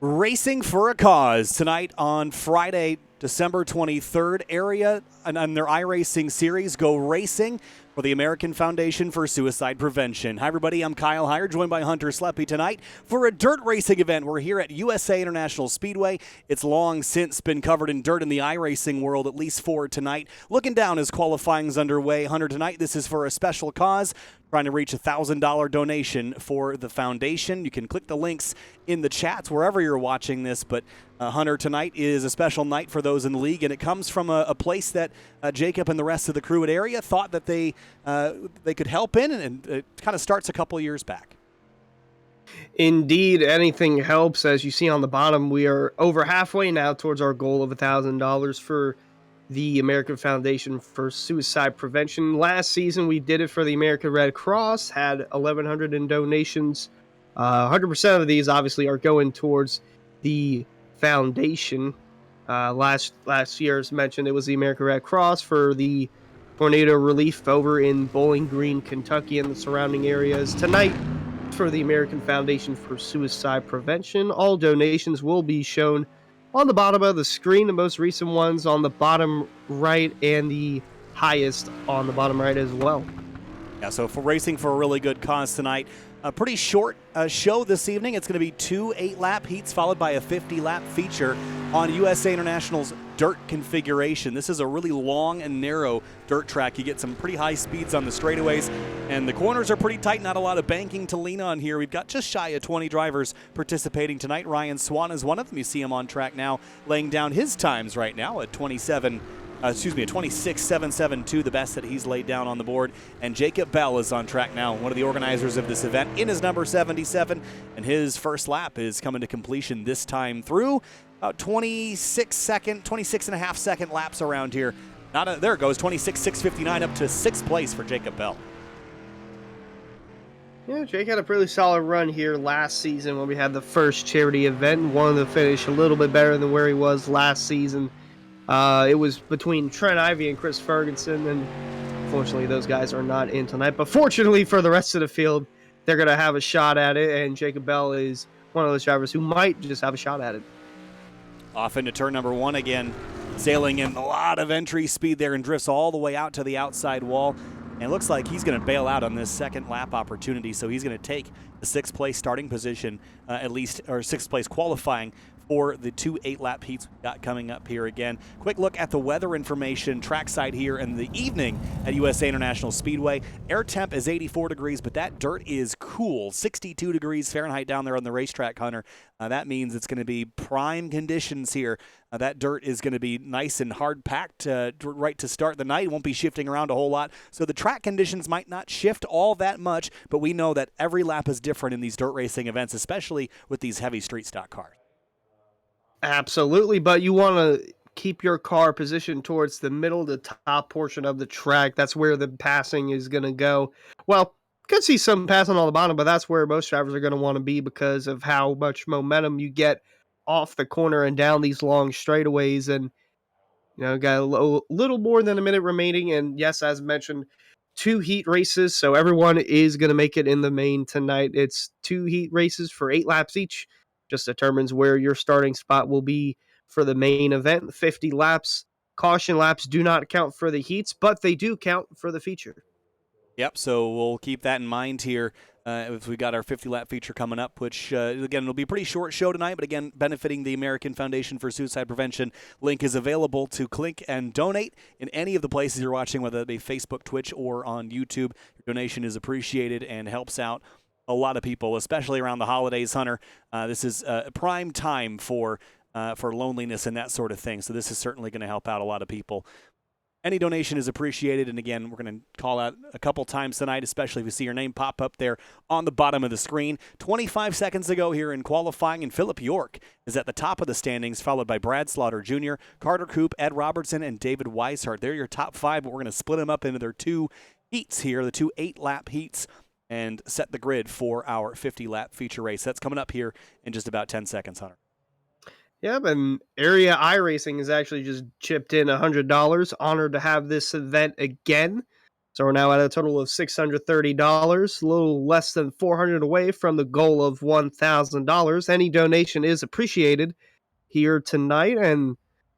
Racing for a Cause tonight on Friday, December 23rd. Area and their iRacing series Go Racing for the American Foundation for Suicide Prevention. Hi, everybody. I'm Kyle Heyer, joined by Hunter Sleppy tonight for a dirt racing event. We're here at USA International Speedway. It's long since been covered in dirt in the iRacing world, at least for tonight. Looking down as qualifying's underway. Hunter, tonight this is for a special cause, trying to reach a $1,000 donation for the foundation. You can click the links in the chats wherever you're watching this, but Hunter, tonight is a special night for those in the league, and it comes from a place that Jacob and the rest of the crew at Area thought that they could help in, and it kind of starts a couple years back. Indeed, anything helps. As you see on the bottom, we are over halfway now towards our goal of $1,000 for the American Foundation for Suicide Prevention. Last season, we did it for the American Red Cross, had 1,100 in donations. 100% of these obviously are going towards the foundation. Last year, as mentioned, it was the American Red Cross for the tornado relief over in Bowling Green, Kentucky, and the surrounding areas. Tonight, for the American Foundation for Suicide Prevention, all donations will be shown on the bottom of the screen, the most recent ones on the bottom right and the highest on the bottom right as well. Yeah, so for racing for a really good cause tonight. A pretty short show this evening. It's going to be 2 8-lap heats followed by a 50-lap feature on USA International's dirt configuration. This is a really long and narrow dirt track. You get some pretty high speeds on the straightaways, and the corners are pretty tight. Not a lot of banking to lean on here. We've got just shy of 20 drivers participating tonight. Ryan Swan is one of them. You see him on track now, laying down his times right now at 26.772, the best that he's laid down on the board. And Jacob Bell is on track now, one of the organizers of this event, in his number 77, and his first lap is coming to completion this time through. About 26 and a half second laps around here. There it goes, 26.659 up to 6th place for Jacob Bell. Yeah, Jake had a pretty solid run here last season when we had the first charity event and wanted to finish a little bit better than where he was last season. It was between Trent Ivey and Chris Ferguson, and unfortunately those guys are not in tonight. But fortunately for the rest of the field, they're going to have a shot at it, and Jacob Bell is one of those drivers who might just have a shot at it. Off into turn number 1 again, sailing in a lot of entry speed there and drifts all the way out to the outside wall. And it looks like he's going to bail out on this second lap opportunity, so he's going to take the 6th place starting position, at least, or 6th place qualifying for the 2 8-lap heats we've got coming up here again. Quick look at the weather information trackside here in the evening at USA International Speedway. Air temp is 84 degrees, but that dirt is cool. 62 degrees Fahrenheit down there on the racetrack, Hunter. That means it's going to be prime conditions here. That dirt is going to be nice and hard packed right to start the night. It won't be shifting around a whole lot. So the track conditions might not shift all that much, but we know that every lap is different in these dirt racing events, especially with these heavy street stock cars. Absolutely, but you want to keep your car positioned towards the middle to top portion of the track. That's where the passing is going to go. Well, could see some passing on the bottom, but that's where most drivers are going to want to be because of how much momentum you get off the corner and down these long straightaways. And, got a little more than a minute remaining. And yes, as mentioned, 2 heat races. So everyone is going to make it in the main tonight. It's 2 heat races for 8 laps each. Just determines where your starting spot will be for the main event. 50 laps. Caution laps do not count for the heats, but they do count for the feature. Yep, so we'll keep that in mind here if we got our 50-lap feature coming up, which, again, it'll be a pretty short show tonight, but, again, benefiting the American Foundation for Suicide Prevention. Link is available to click and donate in any of the places you're watching, whether it be Facebook, Twitch, or on YouTube. Your donation is appreciated and helps out a lot of people, especially around the holidays, Hunter. This is prime time for loneliness and that sort of thing, so this is certainly going to help out a lot of people. Any donation is appreciated, and again, we're going to call out a couple times tonight, especially if you see your name pop up there on the bottom of the screen. 25 seconds ago here in qualifying, and Philip York is at the top of the standings, followed by Brad Slaughter Jr., Carter Koop, Ed Robertson, and David Weishart. They're your top 5, but we're going to split them up into their 2 heats here, the 2 8-lap heats, and set the grid for our 50-lap feature race. That's coming up here in just about 10 seconds, Hunter. Yeah, and Area iRacing has actually just chipped in $100. Honored to have this event again. So we're now at a total of $630, a little less than $400 away from the goal of $1,000. Any donation is appreciated here tonight, and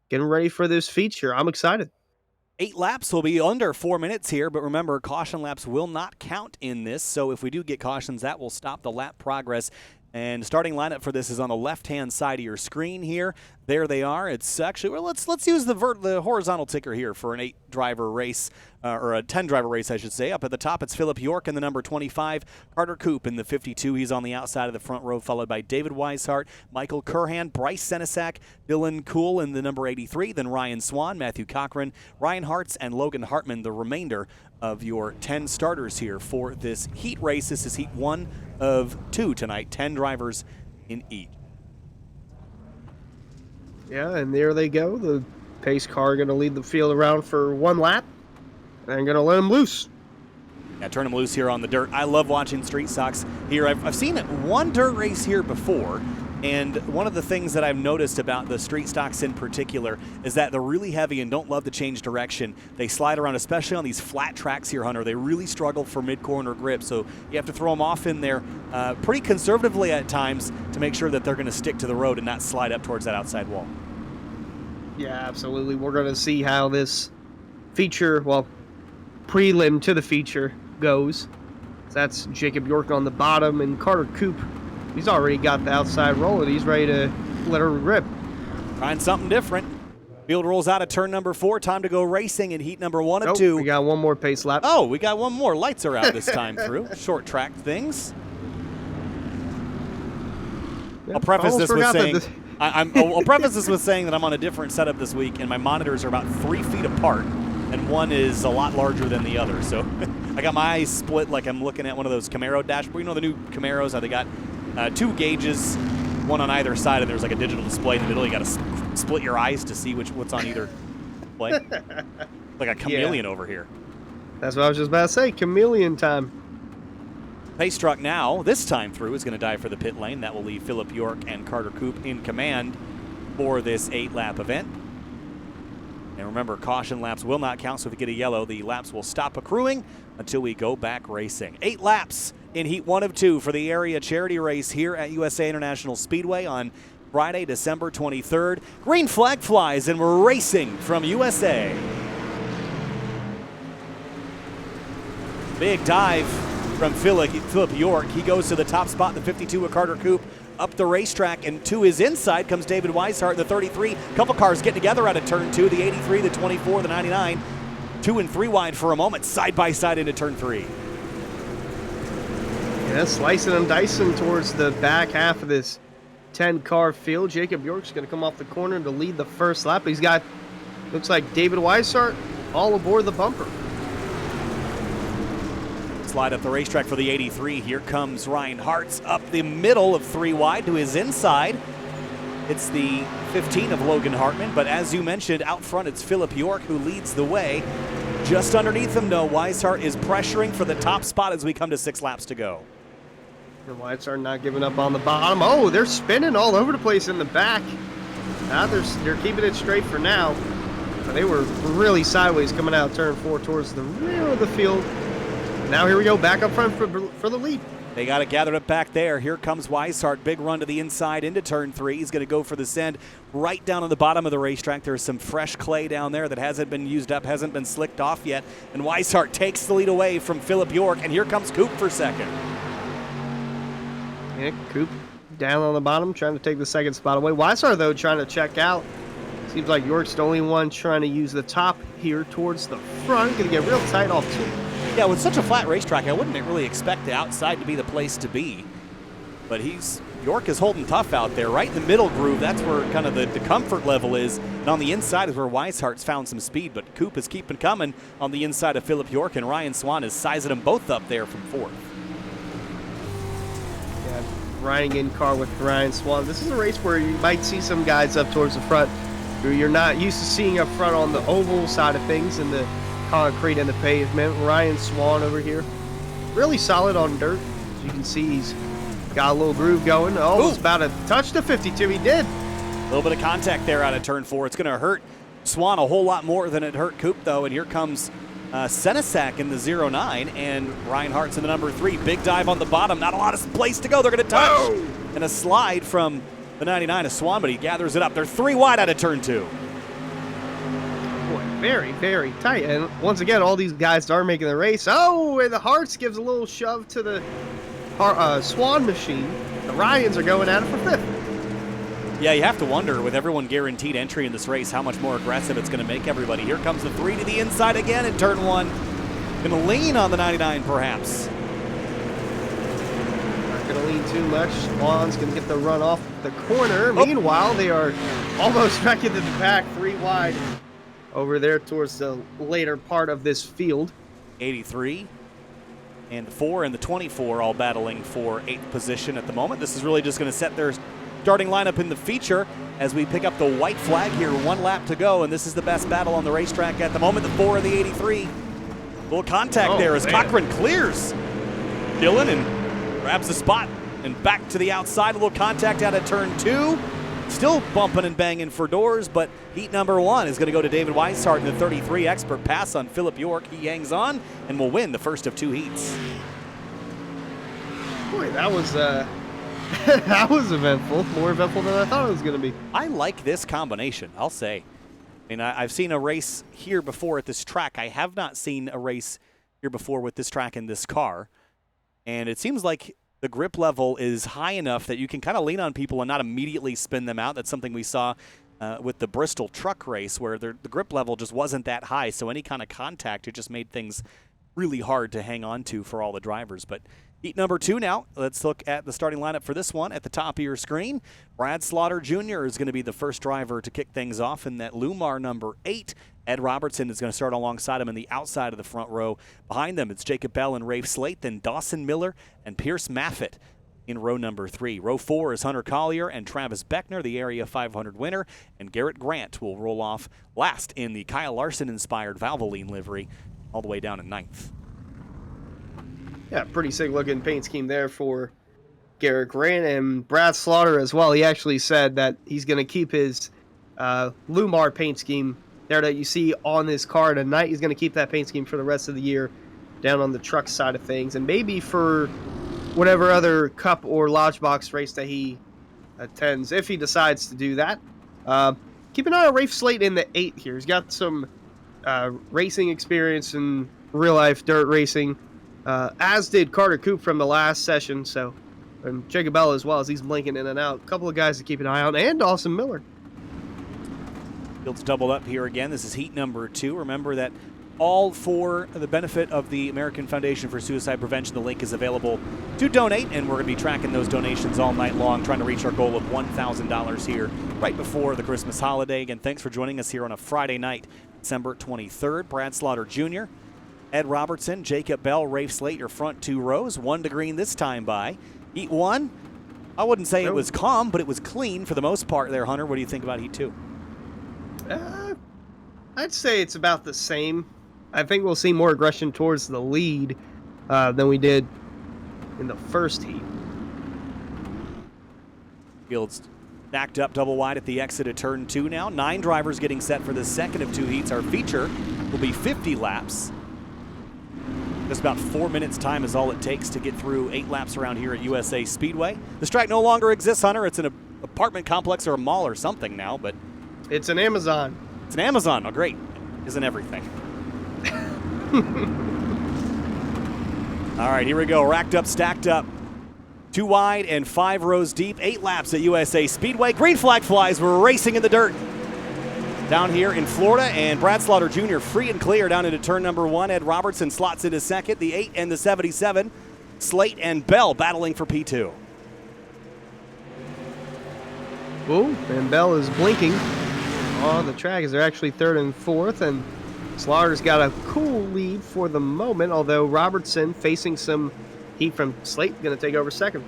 getting ready for this feature. I'm excited. 8 laps will be under 4 minutes here, but remember, caution laps will not count in this, so if we do get cautions, that will stop the lap progress. And starting lineup for this is on the left-hand side of your screen here. There they are. It's actually, well, let's use the horizontal ticker here for an 8-driver race, or a 10-driver race, I should say. Up at the top, it's Philip York in the number 25, Carter Koop in the 52. He's on the outside of the front row, followed by David Weishart, Michael Curhan, Bryce Senesac, Dylan Kuhl in the number 83, then Ryan Swan, Matthew Cochran, Ryan Hartz, and Logan Hartman, the remainder of your 10 starters here for this heat race. This is heat 1 of 2 tonight, 10 drivers in each. Yeah, and there they go. The pace car going to lead the field around for 1 lap and going to let them loose. Yeah, turn them loose here on the dirt. I love watching street stocks here. I've seen one dirt race here before, and one of the things that I've noticed about the street stocks in particular is that they're really heavy and don't love to change direction. They slide around, especially on these flat tracks here, Hunter. They really struggle for mid-corner grip, so you have to throw them off in there pretty conservatively at times to make sure that they're going to stick to the road and not slide up towards that outside wall. Yeah, absolutely. We're going to see how this feature, well, prelim to the feature goes. That's Jacob York on the bottom, and Carter Koop, he's already got the outside roll, and he's ready to let her rip. Trying something different. Field rolls out of turn number 4. Time to go racing in heat number 1 of 2. We got one more pace lap. Oh, we got one more. Lights are out this time through. Short track things. Yeah, I'll preface this with saying I'll preface this with saying that I'm on a different setup this week, and my monitors are about 3 feet apart, and one is a lot larger than the other. So I got my eyes split like I'm looking at one of those Camaro dashboards. You know the new Camaros, how they got 2 gauges, one on either side, and there's like a digital display in the middle. You got to split your eyes to see what's on either display. Like a chameleon over here. That's what I was just about to say. Chameleon time. Pace truck now, this time through, is going to dive for the pit lane. That will leave Philip York and Carter Koop in command for this 8-lap event. And remember, caution laps will not count, so if you get a yellow, the laps will stop accruing until we go back racing. 8 laps in heat 1 of 2 for the area charity race here at USA International Speedway on Friday, December 23rd. Green flag flies, and we're racing from USA. Big dive from Philip York. He goes to the top spot, the 52 with Carter Koop. Up the racetrack, and to his inside comes David Weishart, the 33. Couple cars get together out of turn 2, the 83, the 24, the 99. 2 and 3 wide for a moment, side by side into turn 3. Yeah, slicing and dicing towards the back half of this 10-car field. Jacob York's going to come off the corner to lead the first lap. He's got, looks like David Weishart all aboard the bumper. Slide up the racetrack for the 83. Here comes Ryan Hartz up the middle of 3 wide to his inside. It's the 15 of Logan Hartman, but as you mentioned, out front it's Philip York who leads the way. Just underneath him, though, Weishart is pressuring for the top spot as we come to 6 laps to go. And Weishart not giving up on the bottom. Oh, they're spinning all over the place in the back. Now they're keeping it straight for now. But they were really sideways coming out of turn 4 towards the rear of the field. Now here we go, back up front for the lead. They got it gathered up back there. Here comes Weishart, big run to the inside into turn 3. He's going to go for the send right down on the bottom of the racetrack. There's some fresh clay down there that hasn't been used up, hasn't been slicked off yet. And Weishart takes the lead away from Philip York, and here comes Koop for second. Yeah, Koop down on the bottom, trying to take the second spot away. Weishart, though, trying to check out. Seems like York's the only one trying to use the top here towards the front. Going to get real tight off too. Yeah, with such a flat racetrack, I wouldn't really expect the outside to be the place to be. But York is holding tough out there, right in the middle groove. That's where kind of the comfort level is. And on the inside is where Weishart's found some speed, but Koop is keeping coming on the inside of Philip York, and Ryan Swan is sizing them both up there from 4th. Yeah, riding in car with Ryan Swan. This is a race where you might see some guys up towards the front who you're not used to seeing up front on the oval side of things and the concrete and the pavement. Ryan Swan over here, really solid on dirt. As you can see, he's got a little groove going. Oh, it's about to touch the 52. He did. A little bit of contact there out of turn 4. It's going to hurt Swan a whole lot more than it hurt Koop, though. And here comes Senesac in the 09, and Ryan Hart's in the number 3. Big dive on the bottom. Not a lot of place to go. They're going to touch. Whoa. And a slide from the 99 of Swan, but he gathers it up. They're 3 wide out of turn 2. Boy, very, very tight. And once again, all these guys are making the race. Oh, and the Hearts gives a little shove to the Swan machine. The Ryans are going at it for 5th. Yeah, you have to wonder, with everyone guaranteed entry in this race, how much more aggressive it's going to make everybody. Here comes the 3 to the inside again in turn 1. Going to lean on the 99, perhaps. Not going to lean too much. Swan's going to get the run off the corner. Oh. Meanwhile, they are almost back into the pack, 3 wide over there towards the later part of this field. 83 and the 4 and the 24 all battling for 8th position at the moment. This is really just going to set their starting lineup in the feature as we pick up the white flag here. 1 lap to go, and this is the best battle on the racetrack at the moment. The 4 and the 83. Little contact there as Cochran clears Dillon and grabs the spot and back to the outside. A little contact out of turn 2. Still bumping and banging for doors, but heat number 1 is going to go to David Weishart in the 33. Expert pass on Philip York. He hangs on and will win the first of 2 heats. Boy, that was that was eventful. More eventful than I thought it was going to be. I like this combination, I'll say. I mean, I've seen a race here before at this track. I have not seen a race here before with this track and this car. And it seems like the grip level is high enough that you can kind of lean on people and not immediately spin them out. That's something we saw with the Bristol truck race where the grip level just wasn't that high. So any kind of contact, it just made things really hard to hang on to for all the drivers. But heat number 2 now. Let's look at the starting lineup for this one at the top of your screen. Brad Slaughter Jr. is going to be the first driver to kick things off in that Lumar number 8. Ed Robertson is going to start alongside him in the outside of the front row. Behind them, it's Jacob Bell and Rafe Slate, then Dawson Miller and Pierce Maffitt in row number 3. Row 4 is Hunter Collier and Travis Beckner, the Area 500 winner, and Garrett Grant will roll off last in the Kyle Larson-inspired Valvoline livery all the way down in 9th. Yeah, pretty sick looking paint scheme there for Garrett Grant and Brad Slaughter as well. He actually said that he's going to keep his Lumar paint scheme there that you see on this car tonight. He's going to keep that paint scheme for the rest of the year down on the truck side of things, and maybe for whatever other cup or lodge box race that he attends, if he decides to do that. Keep an eye on Rafe Slate in the 8 here. He's got some racing experience in real life dirt racing, as did Carter Coop from the last session. So, and Jacob Bell as well, as he's blinking in and out. A couple of guys to keep an eye on, and Dawson Miller. Field's doubled up here again. This is heat number 2. Remember that all for the benefit of the American Foundation for Suicide Prevention. The link is available to donate, and we're going to be tracking those donations all night long, trying to reach our goal of $1,000 here right before the Christmas holiday. Again, thanks for joining us here on a Friday night, December 23rd. Brad Slaughter Jr., Ed Robertson, Jacob Bell, Rafe Slate, your front 2 rows. 1 to green this time by. Heat 1, I wouldn't say it was calm, but it was clean for the most part there, Hunter. What do you think about heat 2? I'd say it's about the same. I think we'll see more aggression towards the lead than we did in the first heat. Field's stacked up double wide at the exit of turn 2 now. 9 drivers getting set for the second of 2 heats. Our feature will be 50 laps. Just about 4 minutes time is all it takes to get through 8 laps around here at USA Speedway. This track no longer exists, Hunter. It's an apartment complex or a mall or something now, but it's an Amazon. It's an Amazon. Oh, great. Isn't everything. All right, here we go. Racked up, stacked up. 2 wide and 5 rows deep. 8 laps at USA Speedway. Green flag flies. We're racing in the dirt down here in Florida, and Brad Slaughter Jr. free and clear down into turn number 1. Ed Robertson slots into second. The 8 and the 77. Slate and Bell battling for P2. Oh, and Bell is blinking on the track as they're actually 3rd and 4th, and Slaughter's got a cool lead for the moment, although Robertson, facing some heat from Slate, going to take over second.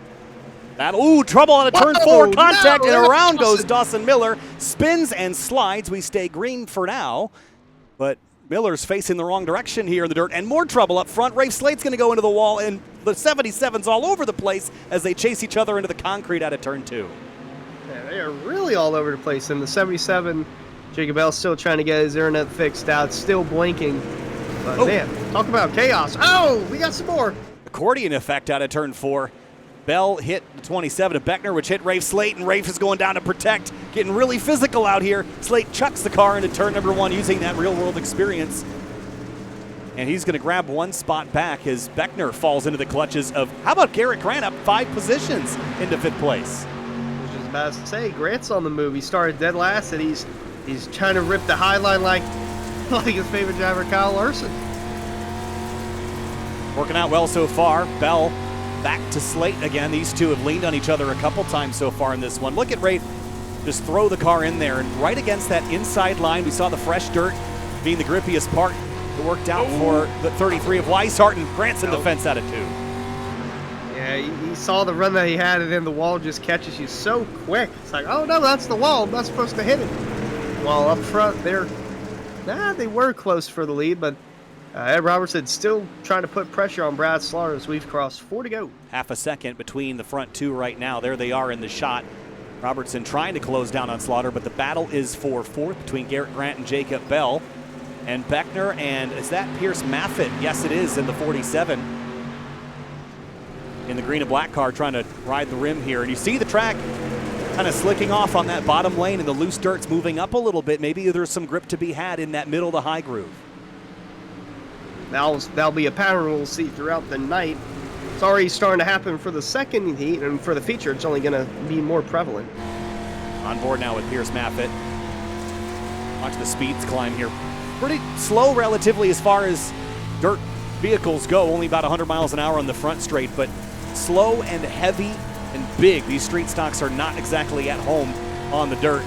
Trouble on a turn 4, contact, and around goes Dawson Miller. Spins and slides. We stay green for now, but Miller's facing the wrong direction here in the dirt, and more trouble up front. Rafe Slate's going to go into the wall, and the 77's all over the place as they chase each other into the concrete out of turn 2. Yeah, they are really all over the place, and the 77, Jacob Bell still trying to get his internet fixed out, still blinking But Oh. man, talk about chaos. Oh, we got some more. Accordion effect out of turn 4. Bell hit the 27 of Beckner, which hit Rafe Slate, and Rafe is going down to protect, getting really physical out here. Slate chucks the car into turn number 1 using that real-world experience. And he's going to grab one spot back as Beckner falls into the clutches of, how about Garrett Grant up 5 positions into 5th place? I was just about to say, Grant's on the move. He started dead last, and he's trying to rip the high line like his favorite driver, Kyle Larson. Working out well so far. Bell back to Slate again. These two have leaned on each other a couple times so far in this one. Look at Rafe just throw the car in there, and right against that inside line, we saw the fresh dirt being the grippiest part. It worked out for the 33 of Weishart, and Grant's in the fence out of 2. Yeah, he saw the run that he had, and then the wall just catches you so quick. It's like, oh no, that's the wall. I'm not supposed to hit it. While up front, they were close for the lead, but Ed Robertson still trying to put pressure on Brad Slaughter as we've crossed 4 to go. Half a second between the front 2 right now. There they are in the shot. Robertson trying to close down on Slaughter, but the battle is for 4th between Garrett Grant and Jacob Bell. And Beckner, and is that Pierce Maffitt? Yes, it is, in the 47. In the green and black car trying to ride the rim here. And you see the track kind of slicking off on that bottom lane, and the loose dirt's moving up a little bit. Maybe there's some grip to be had in that middle to high groove. That'll be a pattern we'll see throughout the night. It's already starting to happen for the second heat, and for the feature, it's only going to be more prevalent. On board now with Pierce Maffitt. Watch the speeds climb here. Pretty slow relatively as far as dirt vehicles go, only about 100 miles an hour on the front straight, but slow and heavy and big. These street stocks are not exactly at home on the dirt.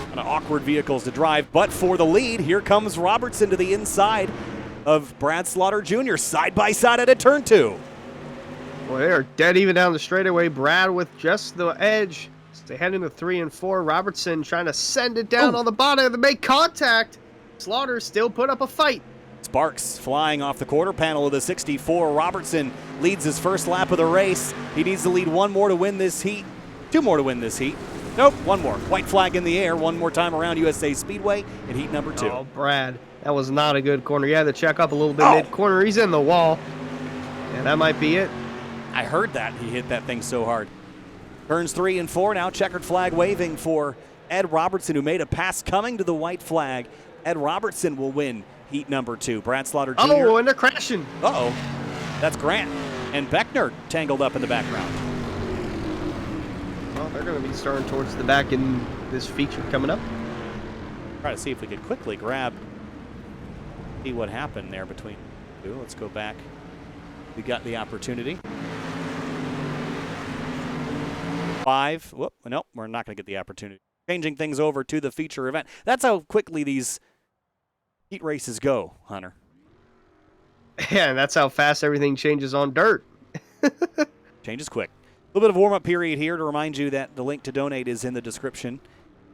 Kind of awkward vehicles to drive, but for the lead, here comes Robertson to the inside of Brad Slaughter Jr. side by side at a turn 2. Well, they're dead even down the straightaway. Brad with just the edge. They head into 3 and 4. Robertson trying to send it down on the bottom to make contact. Slaughter still put up a fight. Sparks flying off the quarter panel of the 64. Robertson leads his first lap of the race. He needs to lead 1 more to win this heat. 2 more to win this heat. Nope, 1 more. White flag in the air. 1 more time around USA Speedway in heat number 2. Oh, Brad, that was not a good corner. You had to check up a little bit mid-corner. He's in the wall, and that might be it. I heard that. He hit that thing so hard. Turns 3 and 4 now. Checkered flag waving for Ed Robertson, who made a pass coming to the white flag. Ed Robertson will win heat number 2. Brad Slaughter Jr. Oh, and they're crashing. Uh-oh. That's Grant and Beckner tangled up in the background. Well, they're going to be starting towards the back in this feature coming up. Try to see if we could quickly see what happened there between the 2. Let's go back. We got the opportunity. 5. Whoop, nope, we're not going to get the opportunity. Changing things over to the feature event. That's how quickly these heat races go, Hunter. Yeah, and that's how fast everything changes on dirt. Changes quick. A little bit of warm-up period here to remind you that the link to donate is in the description,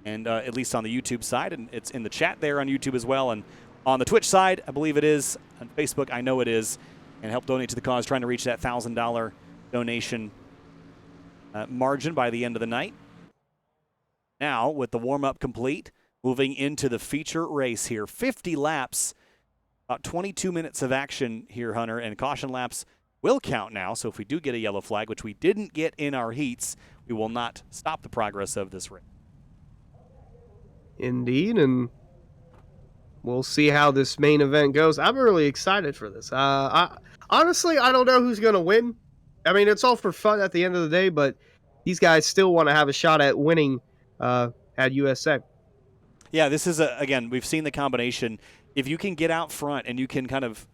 and at least on the YouTube side, and it's in the chat there on YouTube as well, and on the Twitch side, I believe it is. On Facebook, I know it is. And help donate to the cause, trying to reach that $1,000 donation margin by the end of the night. Now, with the warm-up complete, moving into the feature race here. 50 laps, about 22 minutes of action here, Hunter, and caution laps will count now. So if we do get a yellow flag, which we didn't get in our heats, we will not stop the progress of this race. Indeed, and we'll see how this main event goes. I'm really excited for this. Honestly, I don't know who's going to win. I mean, it's all for fun at the end of the day, but these guys still want to have a shot at winning at USA. Yeah, this is, again, we've seen the combination. If you can get out front and you can kind of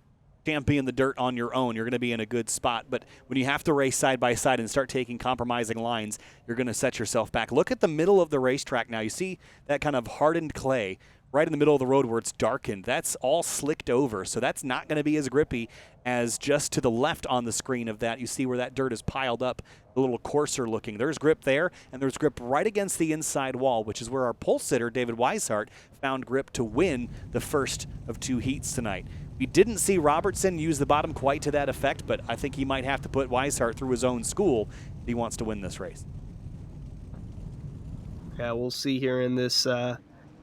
champion the dirt on your own, you're going to be in a good spot. But when you have to race side by side and start taking compromising lines, you're going to set yourself back. Look at the middle of the racetrack now. You see that kind of hardened clay right in the middle of the road where it's darkened. That's all slicked over, so that's not going to be as grippy as just to the left on the screen of that. You see where that dirt is piled up, a little coarser looking. There's grip there, and there's grip right against the inside wall, which is where our pole sitter, David Weishart, found grip to win the first of 2 heats tonight. We didn't see Robertson use the bottom quite to that effect, but I think he might have to put Weishart through his own school if he wants to win this race. Yeah, we'll see here in this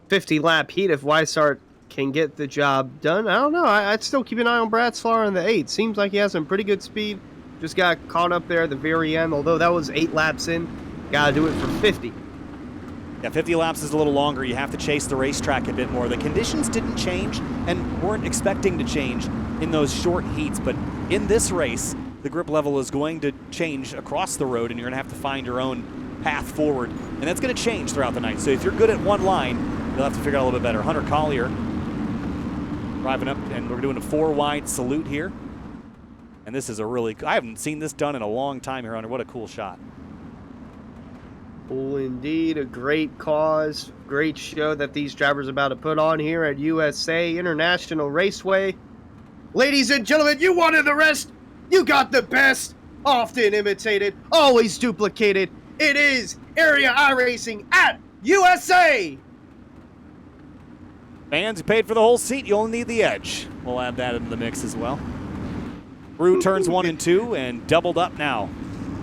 50-lap heat if Weishart can get the job done. I don't know. I'd still keep an eye on Brad Slaughter in the 8. Seems like he has some pretty good speed. Just got caught up there at the very end, although that was 8 laps in. Got to do it for 50. Yeah, 50 laps is a little longer. You have to chase the racetrack a bit more. The conditions didn't change and weren't expecting to change in those short heats, but in this race, the grip level is going to change across the road, and you're going to have to find your own path forward, and that's going to change throughout the night. So if you're good at one line, you'll have to figure out a little bit better. Hunter Collier driving up, and we're doing a 4-wide salute here. And this is a really, I haven't seen this done in a long time here, Hunter. What a cool shot. Cool indeed. A great cause, great show that these drivers are about to put on here at USA International Raceway. Ladies and gentlemen, you wanted the rest. You got the best. Often imitated, always duplicated. It is Area iRacing at USA. Fans, you paid for the whole seat. You only need the edge. We'll add that into the mix as well. Rue turns 1 and 2 and doubled up now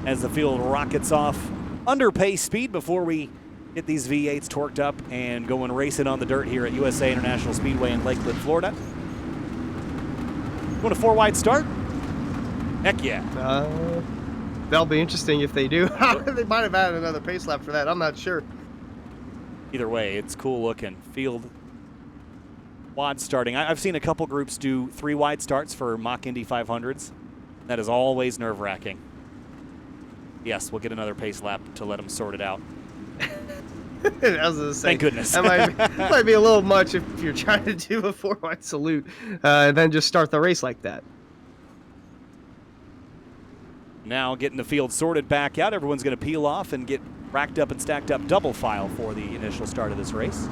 as the field rockets off under pace speed before we get these V8s torqued up and going racing on the dirt here at USA International Speedway in Lakeland, Florida. Want a 4-wide start? Heck yeah. That'll be interesting if they do. They might have added another pace lap for that. I'm not sure. Either way, it's cool looking. Field wide starting. I've seen a couple groups do 3-wide starts for mock Indy 500s. That is always nerve-wracking. Yes, we'll get another pace lap to let them sort it out. I was gonna say, thank goodness. That might be a little much if you're trying to do a 4-wide salute and then just start the race like that. Now getting the field sorted back out. Everyone's going to peel off and get racked up and stacked up double file for the initial start of this race.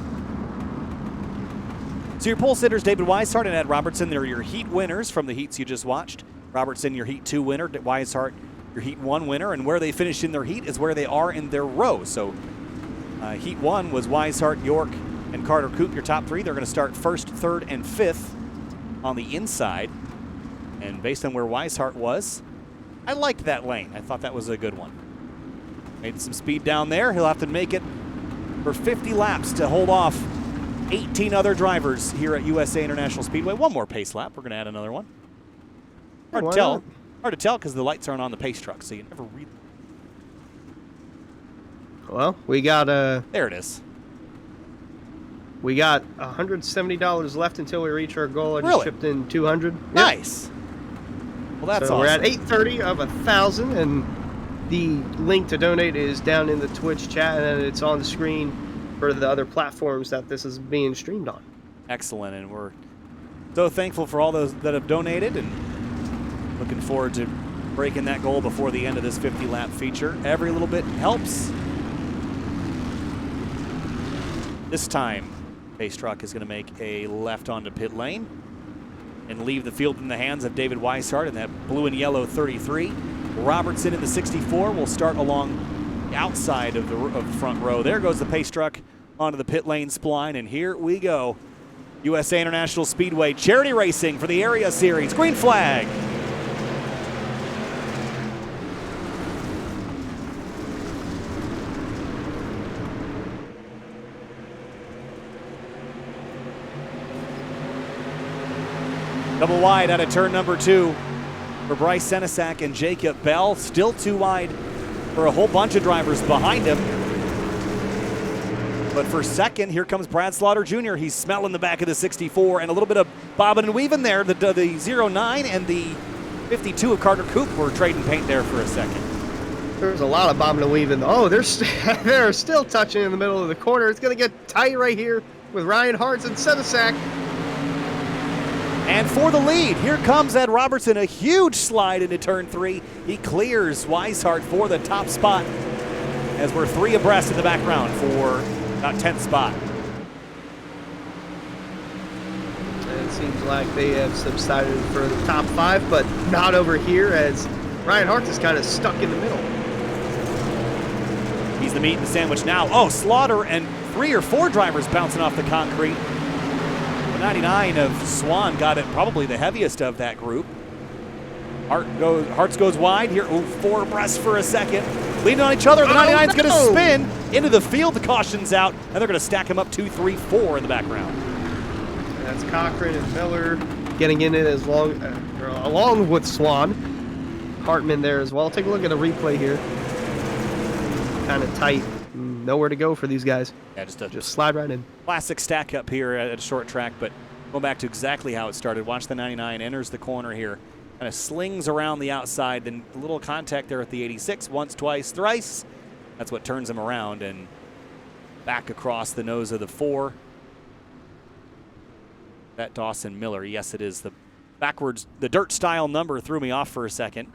So your pole sitters, David Weishart and Ed Robertson, they're your heat winners from the heats you just watched. Robertson, your heat 2 winner. Weishart, your heat 1 winner. And where they finished in their heat is where they are in their row. So heat 1 was Weishart, York, and Carter Koop, your top 3. They're going to start 1st, 3rd, and 5th on the inside. And based on where Weishart was, I liked that lane. I thought that was a good one. Made some speed down there. He'll have to make it for 50 laps to hold off 18 other drivers here at USA International Speedway. One more pace lap. We're going to add another one. Hard to tell. Hard to tell because the lights aren't on the pace truck, so you never read. Well, we got there it is. We got $170 left until we reach our goal. I just Really? chipped in 200. Yep. Nice. Well, that's so awesome. We're at 830 of 1,000, and the link to donate is down in the Twitch chat, and it's on the screen for the other platforms that this is being streamed on. Excellent, and we're so thankful for all those that have donated, and looking forward to breaking that goal before the end of this 50-lap feature. Every little bit helps. This time, Pace Truck is going to make a left onto pit lane and leave the field in the hands of David Weishart in that blue and yellow 33. Robertson in the 64 will start along the outside of the front row. There goes the Pace Truck onto the pit lane spline, and here we go. USA International Speedway charity racing for the Area Series. Green flag. Double wide out of turn number 2 for Bryce Senesac and Jacob Bell. Still too wide for a whole bunch of drivers behind him. But for second, here comes Brad Slaughter Jr. He's smelling the back of the 64 and a little bit of bobbing and weaving there. The 09 and the 52 of Carter Koop were trading paint there for a second. There's a lot of bobbing and weaving. Oh, they're still touching in the middle of the corner. It's going to get tight right here with Ryan Hartz and Senesac. And for the lead, here comes Ed Robertson, a huge slide into turn 3. He clears Weishart for the top spot as we're 3 abreast in the background for about 10th spot. It seems like they have subsided for the top 5, but not over here as Ryan Hartz is kind of stuck in the middle. He's the meat and the sandwich now. Oh, Slaughter and 3 or 4 drivers bouncing off the concrete. 99 of Swan got it, probably the heaviest of that group. Hartz goes wide here. Ooh, 4 abreast for a second. Leading on each other. The 99's going to spin into the field. The caution's out, and they're going to stack him up 2, 3, 4 in the background. That's Cochran and Miller getting in it along with Swan. Hartman there as well. Take a look at the replay here. Kind of tight. Nowhere to go for these guys. Yeah, just slide right in. Classic stack up here at a short track, but going back to exactly how it started. Watch the 99, enters the corner here. Kind of slings around the outside, then a little contact there at the 86. Once, twice, thrice. That's what turns him around and back across the nose of the 4. That Dawson Miller. Yes, it is the backwards. The dirt style number threw me off for a second.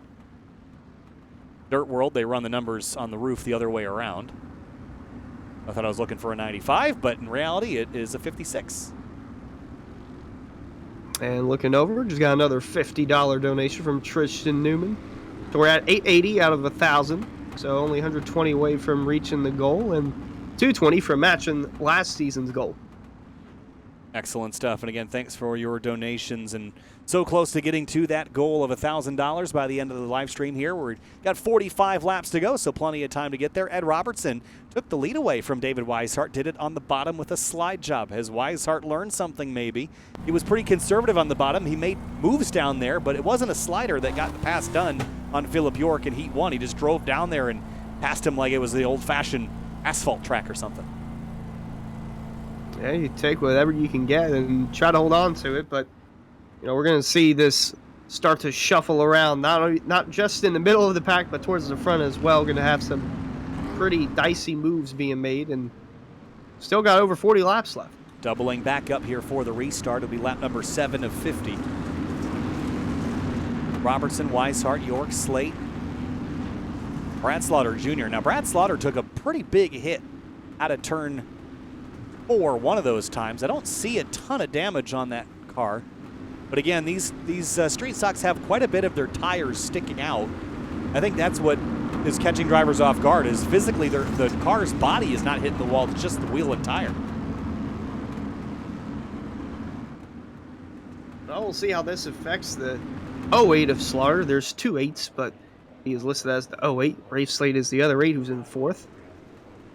Dirt World, they run the numbers on the roof the other way around. I thought I was looking for a 95, but in reality, it is a 56. And looking over, just got another $50 donation from Tristan Newman. So we're at 880 out of 1,000. So only 120 away from reaching the goal and 220 from matching last season's goal. Excellent stuff. And again, thanks for your donations. And so close to getting to that goal of $1,000 by the end of the live stream here. We've got 45 laps to go, so plenty of time to get there. Ed Robertson took the lead away from David Weishart, did it on the bottom with a slide job. Has Weishart learned something maybe? He was pretty conservative on the bottom. He made moves down there, but it wasn't a slider that got the pass done on Philip York in Heat 1. He just drove down there and passed him like it was the old-fashioned asphalt track or something. Yeah, you take whatever you can get and try to hold on to it, but we're going to see this start to shuffle around, not just in the middle of the pack, but towards the front as well. We're going to have some pretty dicey moves being made, and still got over 40 laps left. Doubling back up here for the restart. It'll be lap number 7 of 50. Robertson, Weishart, York, Slate, Brad Slaughter Jr. Now, Brad Slaughter took a pretty big hit out of turn 4 one of those times. I don't see a ton of damage on that car. But again, these street stocks have quite a bit of their tires sticking out. I think that's what is catching drivers off guard, is physically the car's body is not hitting the wall. It's just the wheel and tire. Well, we'll see how this affects the 08 of Slaughter. There's 2 8s, but he is listed as the 08. Rafe Slate is the other 8 who's in 4th.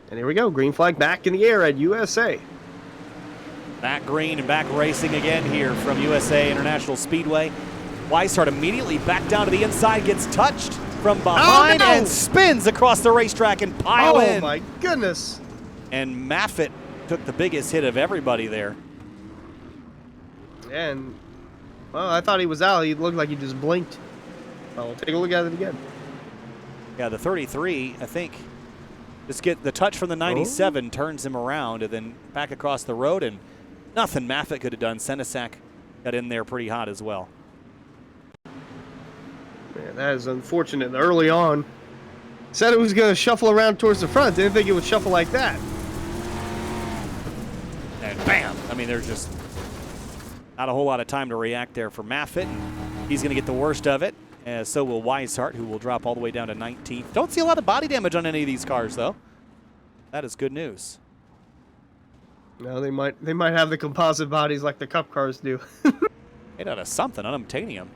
And here we go. Green flag back in the air at USA. Back green and back racing again here from USA International Speedway. Weishart immediately back down to the inside, gets touched from behind and spins across the racetrack and pile in. Oh, my goodness. And Maffitt took the biggest hit of everybody there. And, well, I thought he was out. He looked like he just blinked. I'll take a look at it again. Yeah, the 33, I think, just get the touch from the 97, turns him around, and then back across the road, and nothing Maffitt could have done. Senesac got in there pretty hot as well. Man, that is unfortunate. Early on, said it was going to shuffle around towards the front. Didn't think it would shuffle like that. And bam! I mean, there's just not a whole lot of time to react there for Maffitt. He's going to get the worst of it. So will Weishart, who will drop all the way down to 19th. Don't see a lot of body damage on any of these cars, though. That is good news. No, they might have the composite bodies like the Cup cars do. Made out of something, unobtainium.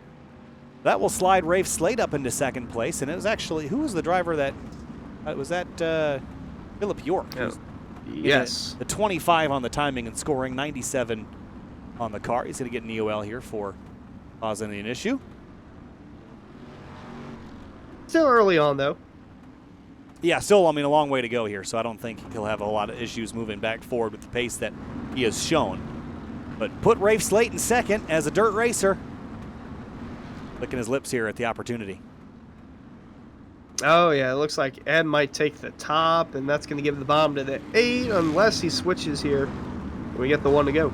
That will slide Rafe Slate up into second place, and it was actually, who was the driver that, was that Philip York? Oh. Yes. The 25 on the timing and scoring, 97 on the car. He's going to get an EOL here for causing an issue. Still early on, though. Yeah, still, I mean, a long way to go here, so I don't think he'll have a lot of issues moving back forward with the pace that he has shown. But put Rafe Slate in second as a dirt racer. Licking his lips here at the opportunity. Oh, yeah, it looks like Ed might take the top, and that's going to give the bomb to the 8 unless he switches here. We get the 1 to go.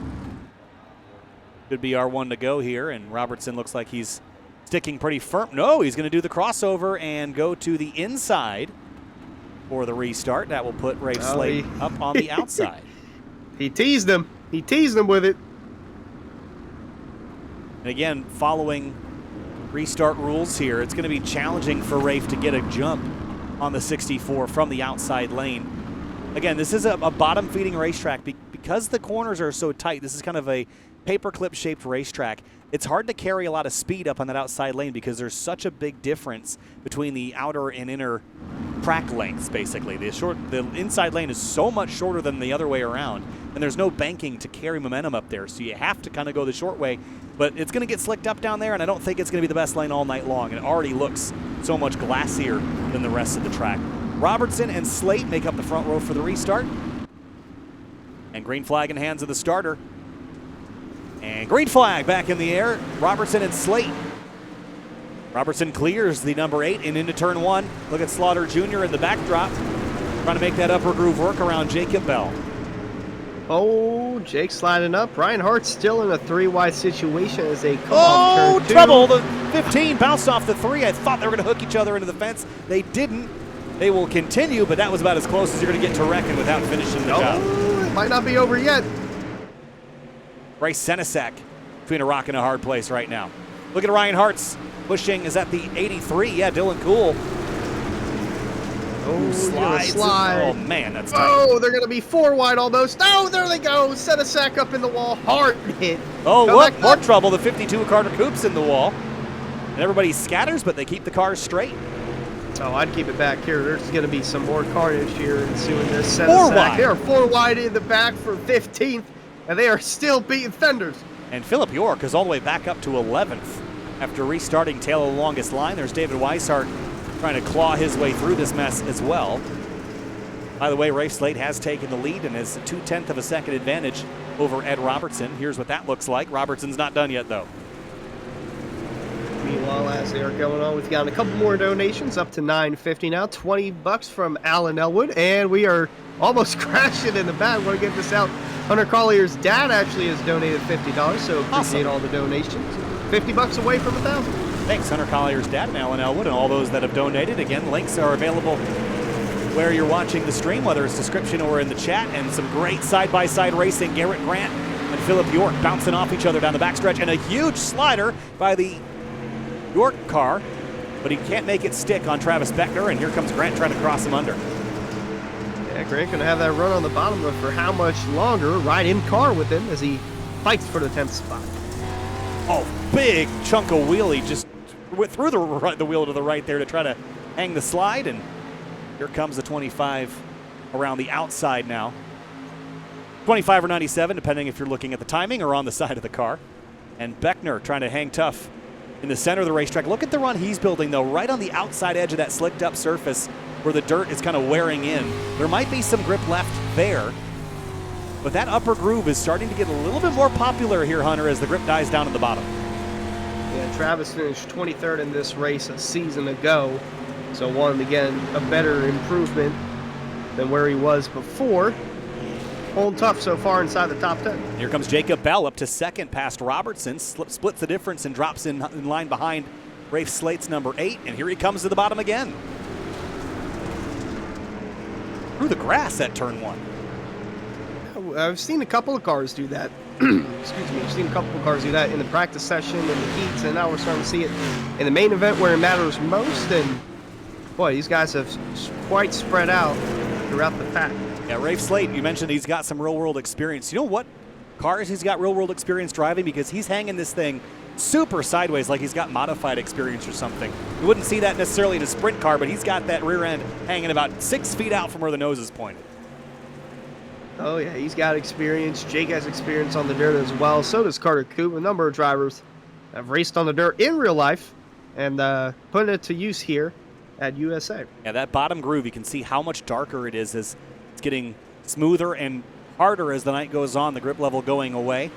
Could be our 1 to go here, and Robertson looks like he's sticking pretty firm. No, he's going to do the crossover and go to the inside for the restart. That will put Rafe Slate up on the outside. He teased him. He teased him with it. And again, following restart rules here, it's going to be challenging for Rafe to get a jump on the 64 from the outside lane. Again, this is a bottom-feeding racetrack. Because the corners are so tight, this is kind of a paperclip-shaped racetrack. It's hard to carry a lot of speed up on that outside lane because there's such a big difference between the outer and inner track lengths, basically. The inside lane is so much shorter than the other way around, and there's no banking to carry momentum up there, so you have to kind of go the short way. But it's going to get slicked up down there, and I don't think it's going to be the best lane all night long. It already looks so much glassier than the rest of the track. Robertson and Slate make up the front row for the restart. And green flag in hands of the starter. And green flag back in the air. Robertson and Slate. Robertson clears the number 8 and into turn 1. Look at Slaughter Jr. in the backdrop, trying to make that upper groove work around Jacob Bell. Oh, Jake sliding up. Ryan Hart's still in a 3-wide situation as they come off turn 2. Trouble. The 15 bounced off the 3. I thought they were going to hook each other into the fence. They didn't. They will continue, but that was about as close as you're going to get to wrecking without finishing the job. It might not be over yet. Bryce Senesac between a rock and a hard place right now. Look at Ryan Hart's pushing. Is that the 83? Yeah, Dylan Cool. Oh, slides. Slide. Oh, man, that's tight. Oh, they're going to be 4 wide almost. Oh, there they go. Senesac up in the wall. Hard hit. Oh, Go what? back More up. trouble. The 52 Carter Coops in the wall. And everybody scatters, but they keep the cars straight. Oh, I'd keep it back here. There's going to be some more carnage here ensuing this. 4 Senesac. wide. They are 4 wide in the back for 15th, and they are still beating fenders. And Philip York is all the way back up to 11th. After restarting tail of the longest line, there's David Weishart trying to claw his way through this mess as well. By the way, Rafe Slate has taken the lead and is a 0.2 of a second advantage over Ed Robertson. Here's what that looks like. Robertson's not done yet, though. Meanwhile, as they are going on, we've got a couple more donations up to $9.50 now. $20 from Alan Elwood, and we are almost crashing in the back. Want to get this out. Hunter Collier's dad actually has donated $50, so appreciate Awesome. all the donations. $50 away from 1,000. Thanks, Hunter Collier's dad and Alan Elwood, and all those that have donated. Again, links are available where you're watching the stream, whether it's description or in the chat, and some great side-by-side racing. Garrett Grant and Philip York bouncing off each other down the backstretch, and a huge slider by the York car, but he can't make it stick on Travis Beckner, and here comes Grant trying to cross him under. Yeah, Grant gonna have that run on the bottom, but for how much longer? Right in car with him as he fights for the 10th spot. Oh, big chunk of wheelie just went through the wheel to the right there to try to hang the slide, and here comes the 25 around the outside now. 25 or 97, depending if you're looking at the timing or on the side of the car. And Beckner trying to hang tough in the center of the racetrack. Look at the run he's building, though, right on the outside edge of that slicked up surface where the dirt is kind of wearing in. There might be some grip left there, but that upper groove is starting to get a little bit more popular here, Hunter, as the grip dies down at the bottom. Yeah, Travis finished 23rd in this race a season ago, so one, again, a better improvement than where he was before. Holding tough so far inside the top 10. Here comes Jacob Bell up to second past Robertson, splits the difference and drops in line behind Rafe Slate's number 8, and here he comes to the bottom again. Through the grass at turn 1. I've seen a couple of cars do that. Excuse me. I've seen a couple of cars do that in the practice session, in the heats, and now we're starting to see it in the main event where it matters most. And boy, these guys have quite spread out throughout the pack. Yeah, Rafe Slate, you mentioned he's got some real-world experience. You know what cars he's got real-world experience driving? Because he's hanging this thing super sideways like he's got modified experience or something. You wouldn't see that necessarily in a sprint car, but he's got that rear end hanging about 6 feet out from where the nose is pointed. Oh, yeah, he's got experience. Jake has experience on the dirt as well. So does Carter Coop. A number of drivers have raced on the dirt in real life and putting it to use here at USA. Yeah, that bottom groove, you can see how much darker it is as it's getting smoother and harder as the night goes on, the grip level going away.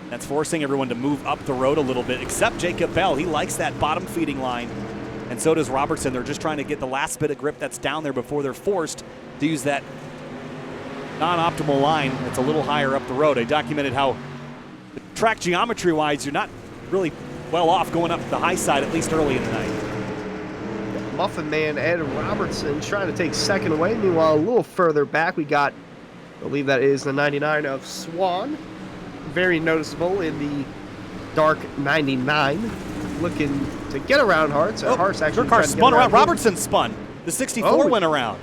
That's forcing everyone to move up the road a little bit, except Jacob Bell. He likes that bottom feeding line, and so does Robertson. They're just trying to get the last bit of grip that's down there before they're forced to use that non-optimal line that's a little higher up the road. I documented how the track geometry-wise, you're not really well off going up the high side, at least early in the night. Muffin Man Ed Robertson trying to take second away. Meanwhile, a little further back, we got, I believe that is the 99 of Swan. Very noticeable in the dark 99. Looking to get around Hart. So Hart's actually your car trying to get spun around. him. Robertson spun. The 64 went around.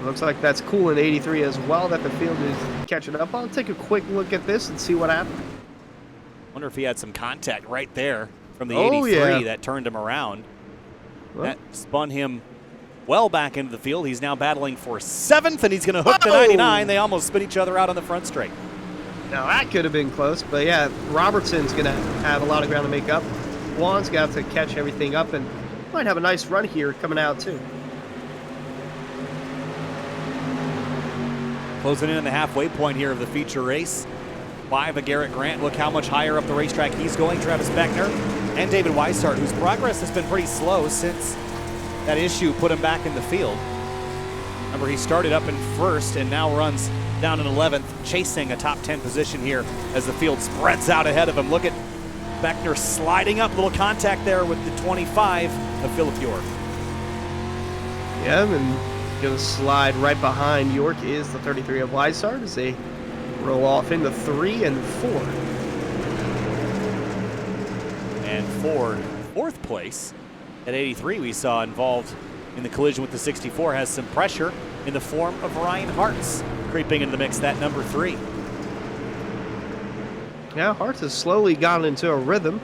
Looks like that's cool in 83 as well that the field is catching up. I'll take a quick look at this and see what happened. Wonder if he had some contact right there from the Oh, 83 yeah. that turned him around. Well, That spun him well back into the field. He's now battling for 7th, and he's going to hook the 99. They almost spit each other out on the front straight. Now that could have been close, but yeah, Robertson's going to have a lot of ground to make up. Juan's got to catch everything up and might have a nice run here coming out too. Closing in on the halfway point here of the feature race. 5 of Garrett Grant. Look how much higher up the racetrack he's going. Travis Beckner and David Weishart, whose progress has been pretty slow since that issue put him back in the field. Remember, he started up in 1st and now runs down in 11th, chasing a top 10 position here as the field spreads out ahead of him. Look at Beckner sliding up, little contact there with the 25 of Philip York. Yeah, and going to slide right behind York is the 33 of Weishart as they roll off into 3 and 4. And Ford, 4th place at 83, we saw involved in the collision with the 64, has some pressure in the form of Ryan Hartz creeping into the mix, that number 3. Yeah, Hartz has slowly gotten into a rhythm.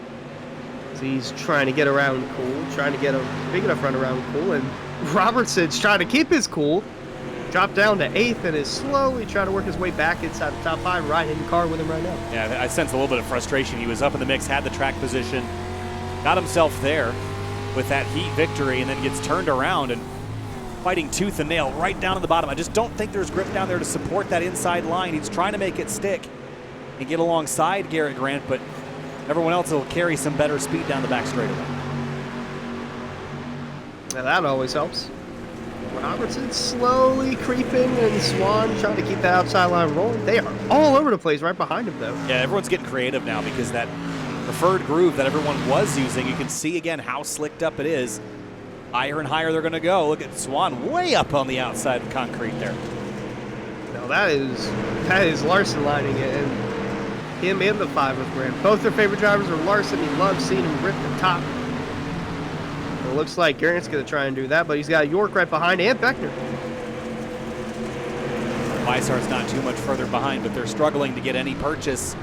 So he's trying to get around cool, trying to get a big enough run around cool, and Robertson's trying to keep his cool. Dropped down to 8th and is slowly trying to work his way back inside the top 5, right in the car with him right now. Yeah, I sense a little bit of frustration. He was up in the mix, had the track position, got himself there with that heat victory, and then gets turned around and fighting tooth and nail right down to the bottom. I just don't think there's grip down there to support that inside line. He's trying to make it stick and get alongside Garrett Grant, but everyone else will carry some better speed down the back straightaway. Now that always helps. Robertson slowly creeping, and Swan trying to keep that outside line rolling. They are all over the place right behind him, though. Yeah, everyone's getting creative now because that preferred groove that everyone was using, you can see again how slicked up it is. Higher and higher they're going to go. Look at Swan way up on the outside of concrete there. Now that is Larson lining it, and him and the 5 of Grant. Both their favorite drivers are Larson. He loves seeing him rip the top. It looks like Grant's going to try and do that, but he's got York right behind and Beckner. Weishart's not too much further behind, but they're struggling to get any purchase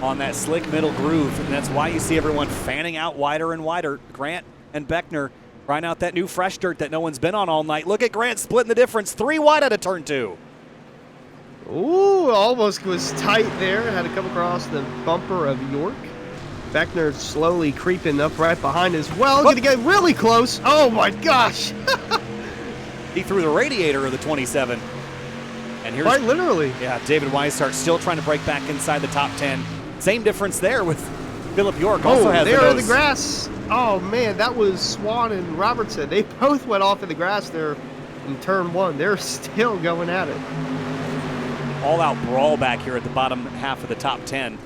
on that slick middle groove, and that's why you see everyone fanning out wider and wider. Grant and Beckner trying out that new fresh dirt that no one's been on all night. Look at Grant splitting the difference, 3 wide out of turn 2. Ooh, almost was tight there. Had to come across the bumper of York. Beckner slowly creeping up right behind as well. Going to get really close. Oh my gosh. He threw the radiator of the 27. And here's, quite literally. Yeah, David Weishart still trying to break back inside the top 10. Same difference there with Philip York. Also has there in the the grass. Oh man, that was Swan and Robertson. They both went off in the grass there in turn 1. They're still going at it. All-out brawl back here at the bottom half of the top 10.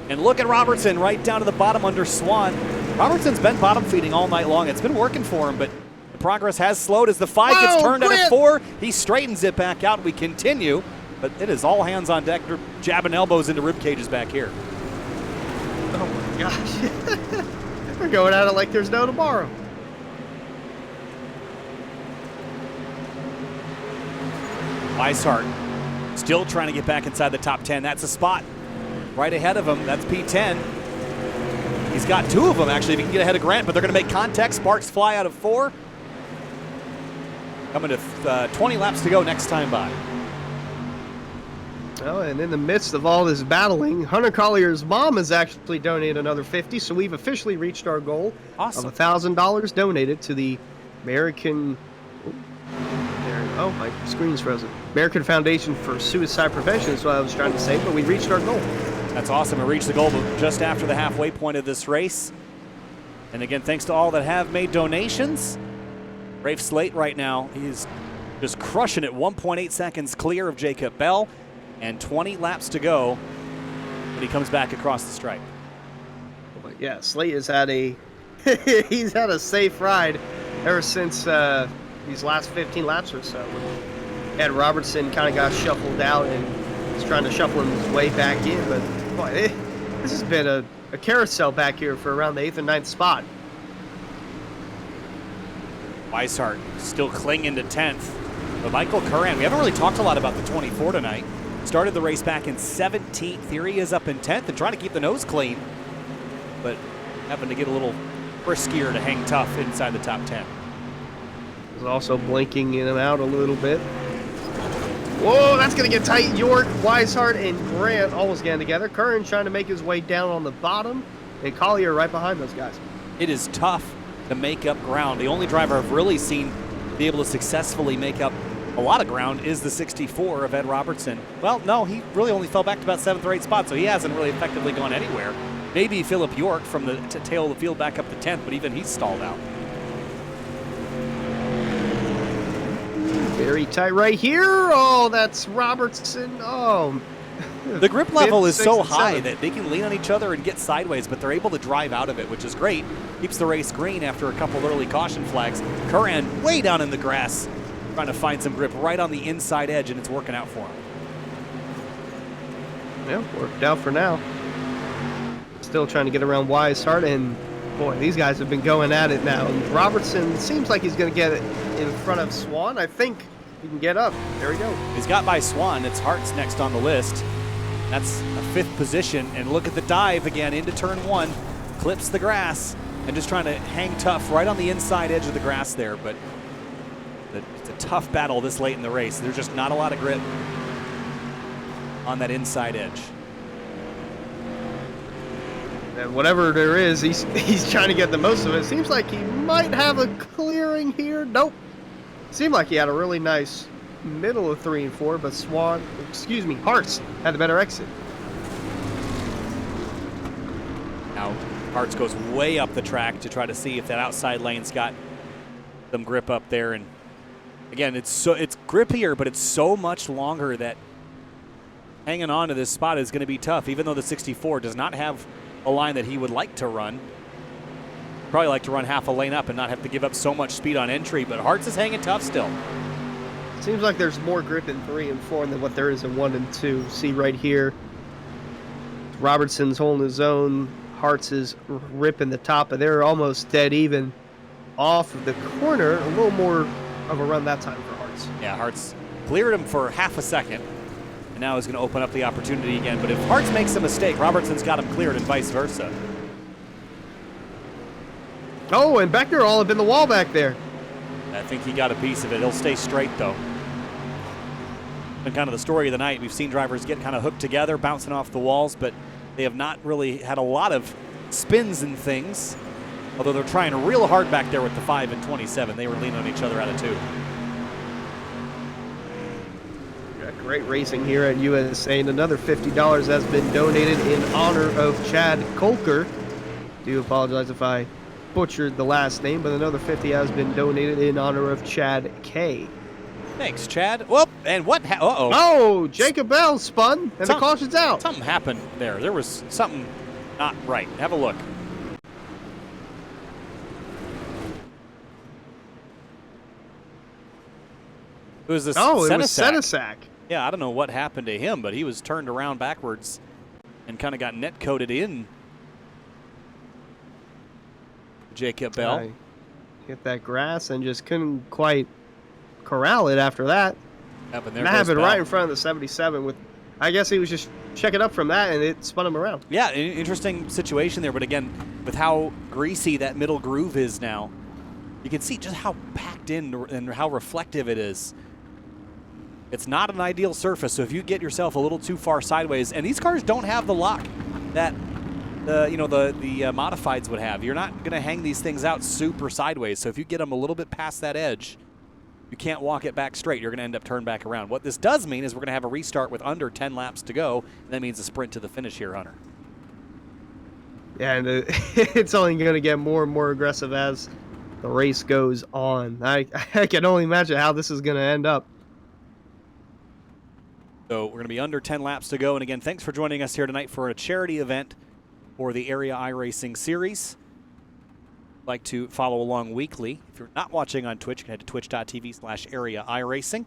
And look at Robertson right down to the bottom under Swan. Robertson's been bottom feeding all night long. It's been working for him, but the progress has slowed as the 5 gets turned out of 4. He straightens it back out. We continue, but it is all hands on deck. They're jabbing elbows into rib cages back here. Oh my gosh. We're going at it like there's no tomorrow. Weishart still trying to get back inside the top 10. That's a spot right ahead of him. That's P10. He's got 2 of them, actually, if he can get ahead of Grant, but they're going to make contact. Sparks fly out of 4. Coming to 20 laps to go next time by. Oh, and in the midst of all this battling, Hunter Collier's mom has actually donated another $50, so we've officially reached our goal of $1,000 donated to the American... Oh, my screen's frozen. American Foundation for Suicide Prevention is what I was trying to say, but we reached our goal. That's awesome. We reached the goal just after the halfway point of this race. And again, thanks to all that have made donations. Rafe Slate right now, he's just crushing it. 1.8 seconds clear of Jacob Bell and 20 laps to go when he comes back across the stripe. But yeah, Slate has had a he's had a safe ride ever since these last 15 laps or so. Ed Robertson kind of got shuffled out and he's trying to shuffle his way back in, but boy, this has been a carousel back here for around the 8th and 9th spot. Weishart still clinging to 10th. But Michael Curran, we haven't really talked a lot about the 24 tonight. Started the race back in 17th. Here he is up in 10th and trying to keep the nose clean, but having to get a little friskier to hang tough inside the top 10. is also blinking in and out a little bit. Whoa, that's going to get tight. York, Weishart, and Grant almost getting together. Curran trying to make his way down on the bottom, and Collier right behind those guys. It is tough to make up ground. The only driver I've really seen be able to successfully make up a lot of ground is the 64 of Ed Robertson. Well, no, he really only fell back to about 7th or 8th spot, so he hasn't really effectively gone anywhere. Maybe Philip York from the tail of the field back up to 10th, but even he's stalled out. Very tight right here. Oh, that's Robertson. Oh. The grip level is so high 7th. that they can lean on each other and get sideways, but they're able to drive out of it, which is great. Keeps the race green after a couple early caution flags. Curran way down in the grass, trying to find some grip right on the inside edge, and it's working out for him. Yeah, worked out for now. Still trying to get around Weishart, and boy, these guys have been going at it now. And Robertson seems like he's going to get it in front of Swan. I think he can get up. There we go. He's got by Swan. It's Hart's next on the list. That's a 5th position, and look at the dive again into turn 1. Clips the grass and just trying to hang tough right on the inside edge of the grass there, but it's a tough battle this late in the race. There's just not a lot of grip on that inside edge. And whatever there is, he's trying to get the most of it. Seems like he might have a clearing here. Nope. Seemed like he had a really nice middle of 3 and 4, but Hart's had the better exit. Now Hart's goes way up the track to try to see if that outside lane's got some grip up there, and again, it's grippier, but it's so much longer that hanging on to this spot is going to be tough, even though the 64 does not have a line that he would like to run. Probably like to run half a lane up and not have to give up so much speed on entry, but Hart's is hanging tough still. Seems like there's more grip in 3 and 4 than what there is in 1 and 2. See right here, Robertson's holding his own. Hart's is ripping the top, but they're almost dead even off of the corner. A little more of a run that time for Hart's. Yeah, Hart's cleared him for half a second, and now he's going to open up the opportunity again. But if Hart's makes a mistake, Robertson's got him cleared and vice versa. Oh, and Beckner all up in the wall back there. I think he got a piece of it. He'll stay straight, though. Been kind of the story of the night. We've seen drivers get kind of hooked together, bouncing off the walls, but they have not really had a lot of spins and things, although they're trying real hard back there with the 5 and 27. They were leaning on each other out of 2. Got great racing here at USA, and another $50 has been donated in honor of Chad Kolker. Do apologize if I butchered the last name, but another 50 has been donated in honor of Chad K. Thanks, Chad. Whoop, and what? Uh-oh. Oh, Jacob Bell spun, and the caution's out. Something happened there. There was something not right. Have a look. It was this. Oh, it was Senesac. Yeah, I don't know what happened to him, but he was turned around backwards and kind of got net coated in. Jacob Bell. Hit that grass and just couldn't quite corral it after that. Yep, and that happened right in front of the 77 with, I guess he was just checking up from that and it spun him around. Yeah, interesting situation there, but again, with how greasy that middle groove is now, you can see just how packed in and how reflective it is. It's not an ideal surface, so if you get yourself a little too far sideways, and these cars don't have the lock that the modifieds would have. You're not going to hang these things out super sideways, so if you get them a little bit past that edge, you can't walk it back straight. You're going to end up turned back around. What this does mean is we're going to have a restart with under 10 laps to go, and that means a sprint to the finish here, Hunter. Yeah, and it's only going to get more and more aggressive as the race goes on. I can only imagine how this is going to end up. So we're going to be under 10 laps to go, and again, thanks for joining us here tonight for a charity event for the Area iRacing Series. Like to follow along weekly. If you're not watching on Twitch, you can head to twitch.tv/Area iRacing.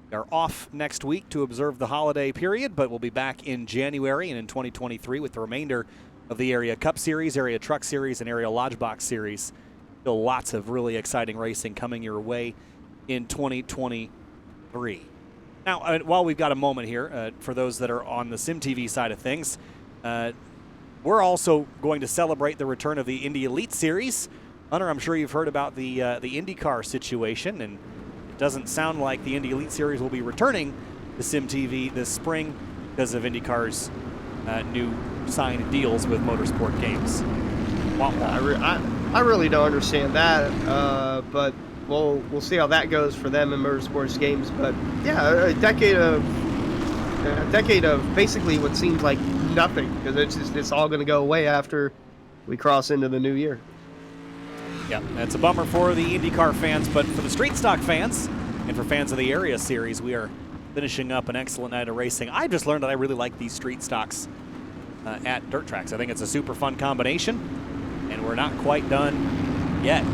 We are off next week to observe the holiday period, but we'll be back in January and in 2023 with the remainder of the Area Cup Series, Area Truck Series, and Area Lodge Box Series. Still lots of really exciting racing coming your way in 2023. Now, while we've got a moment here, for those that are on the SimTV side of things, we're also going to celebrate the return of the Indy Elite Series Hunter, I'm sure you've heard about the IndyCar situation, and it doesn't sound like the Indy Elite Series will be returning to SimTV this spring because of IndyCar's new signed deals with Motorsport Games. I really don't understand that, but we'll see how that goes for them in Motorsports Games. But yeah, a decade of basically what seems like nothing, because it's all going to go away after we cross into the new year. Yeah, that's a bummer for the IndyCar fans, but for the street stock fans and for fans of the area series, we are finishing up an excellent night of racing. I just learned that I really like these street stocks at dirt tracks. I think it's a super fun combination, and we're not quite done yet.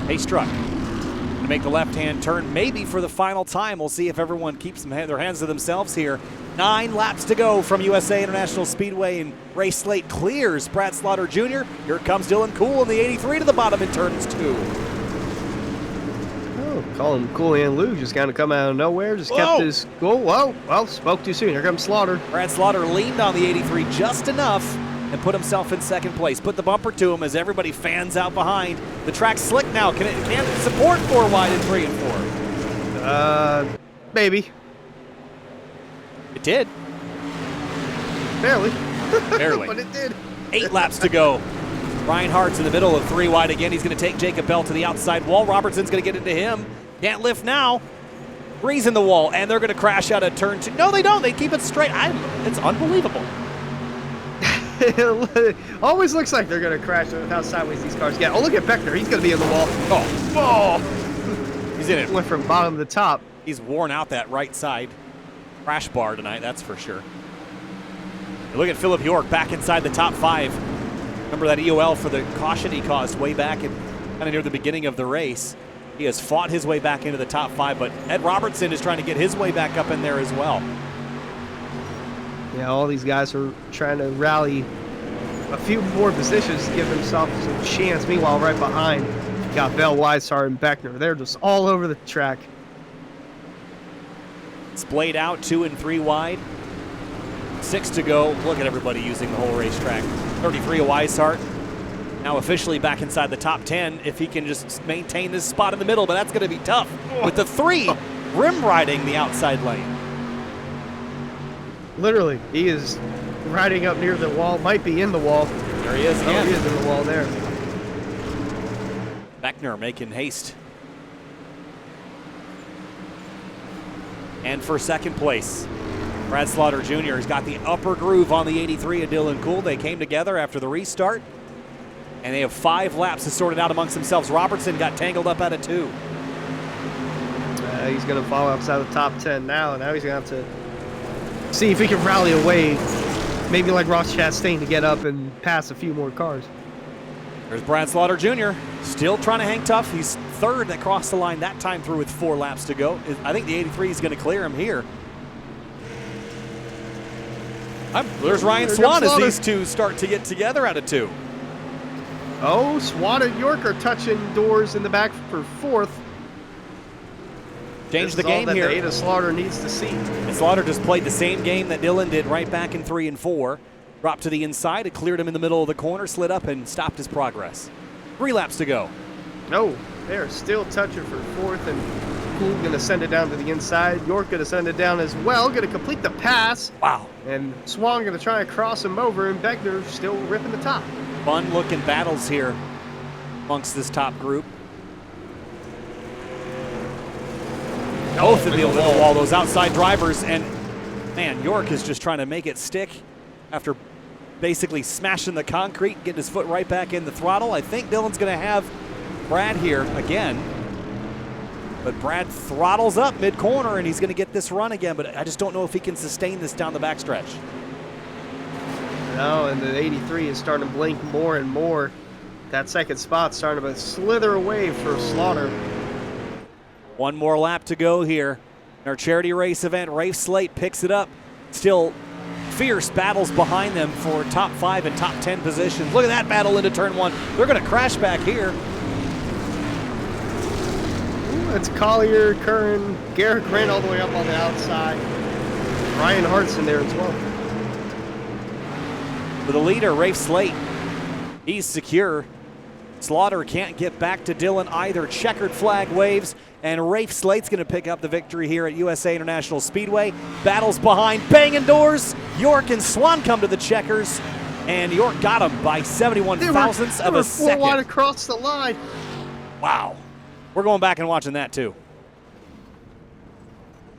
Pace truck to make the left-hand turn, maybe for the final time. We'll see if everyone keeps their hands to themselves here. 9 laps to go from USA International Speedway, and Ray Slate clears Brad Slaughter Jr. Here comes Dylan Cool in the 83 to the bottom in turns 2. Oh, call him Cool and Lou, just kind of come out of nowhere, just kept his goal. Whoa, well, spoke too soon. Here comes Slaughter. Brad Slaughter leaned on the 83 just enough and put himself in second place. Put the bumper to him as everybody fans out behind. The track's slick now. Can it support 4 wide in 3 and 4? Maybe. It did. Barely. Barely. But it did. 8 laps to go. Ryan Hart's in the middle of 3 wide again. He's going to take Jacob Bell to the outside wall. Robertson's going to get into him. Can't lift now. 3's in the wall, and they're going to crash out of turn 2. No, they don't. They keep it straight. It's unbelievable. It always looks like they're going to crash with how sideways these cars get. Oh, look at Beckner. He's going to be in the wall. Oh. He's in it. Went from bottom to top. He's worn out that right side crash bar tonight, that's for sure. Look at Philip York back inside the top 5. Remember that EOL for the caution he caused way back and kind of near the beginning of the race. He has fought his way back into the top 5, but Ed Robertson is trying to get his way back up in there as well. Yeah, all these guys are trying to rally a few more positions to give themselves a chance. Meanwhile, right behind, got Bell, Weishart, and Beckner. They're just all over the track. Splayed out 2 and 3 wide. 6 to go. Look at everybody using the whole racetrack. 33 of Weishart. Now officially back inside the top 10 if he can just maintain this spot in the middle, but that's going to be tough. With the 3 rim riding the outside lane. Literally, he is riding up near the wall. Might be in the wall. There he is again. Oh, he is in the wall there. Beckner making haste. And for second place, Brad Slaughter Jr. has got the upper groove on the 83 of Dylan Cool. They came together after the restart, and they have 5 laps to sort it out amongst themselves. Robertson got tangled up out of 2. He's going to fall outside the top 10 now, and now he's going to have to see if he can rally away, maybe like Ross Chastain, to get up and pass a few more cars. There's Brad Slaughter Jr. still trying to hang tough. He's 3rd that crossed the line that time through with 4 laps to go. I think the 83 is going to clear him here. There's Ryan Swan as these two start to get together out of 2. Oh, Swan and York are touching doors in the back for 4th. Change the game here. Ada Slaughter needs to see. And Slaughter just played the same game that Dylan did right back in 3 and 4. Dropped to the inside, it cleared him in the middle of the corner, slid up and stopped his progress. 3 laps to go. No, they're still touching for 4th, and Cool going to send it down to the inside. York going to send it down as well, going to complete the pass. Wow. And Swan going to try and cross him over, and Beckner still ripping the top. Fun looking battles here amongst this top group. Both in the wall, those outside drivers, and man, York is just trying to make it stick after basically smashing the concrete, getting his foot right back in the throttle. I think Dylan's going to have Brad here again, but Brad throttles up mid-corner, and he's going to get this run again, but I just don't know if he can sustain this down the backstretch. No, and the 83 is starting to blink more and more. That second spot's starting to slither away for Slaughter. 1 more lap to go here in our charity race event. Rafe Slate picks it up. Still fierce battles behind them for top 5 and top 10 positions. Look at that battle into turn 1. They're going to crash back here. It's Collier, Curran, Garrett Grant all the way up on the outside. Ryan Hart's in there as well. For the leader, Rafe Slate, he's secure. Slaughter can't get back to Dillon either. Checkered flag waves, and Rafe Slate's going to pick up the victory here at USA International Speedway. Battles behind, banging doors. York and Swan come to the checkers, and York got him by 71 thousandths of a second. 4 wide across the line. Wow. We're going back and watching that too.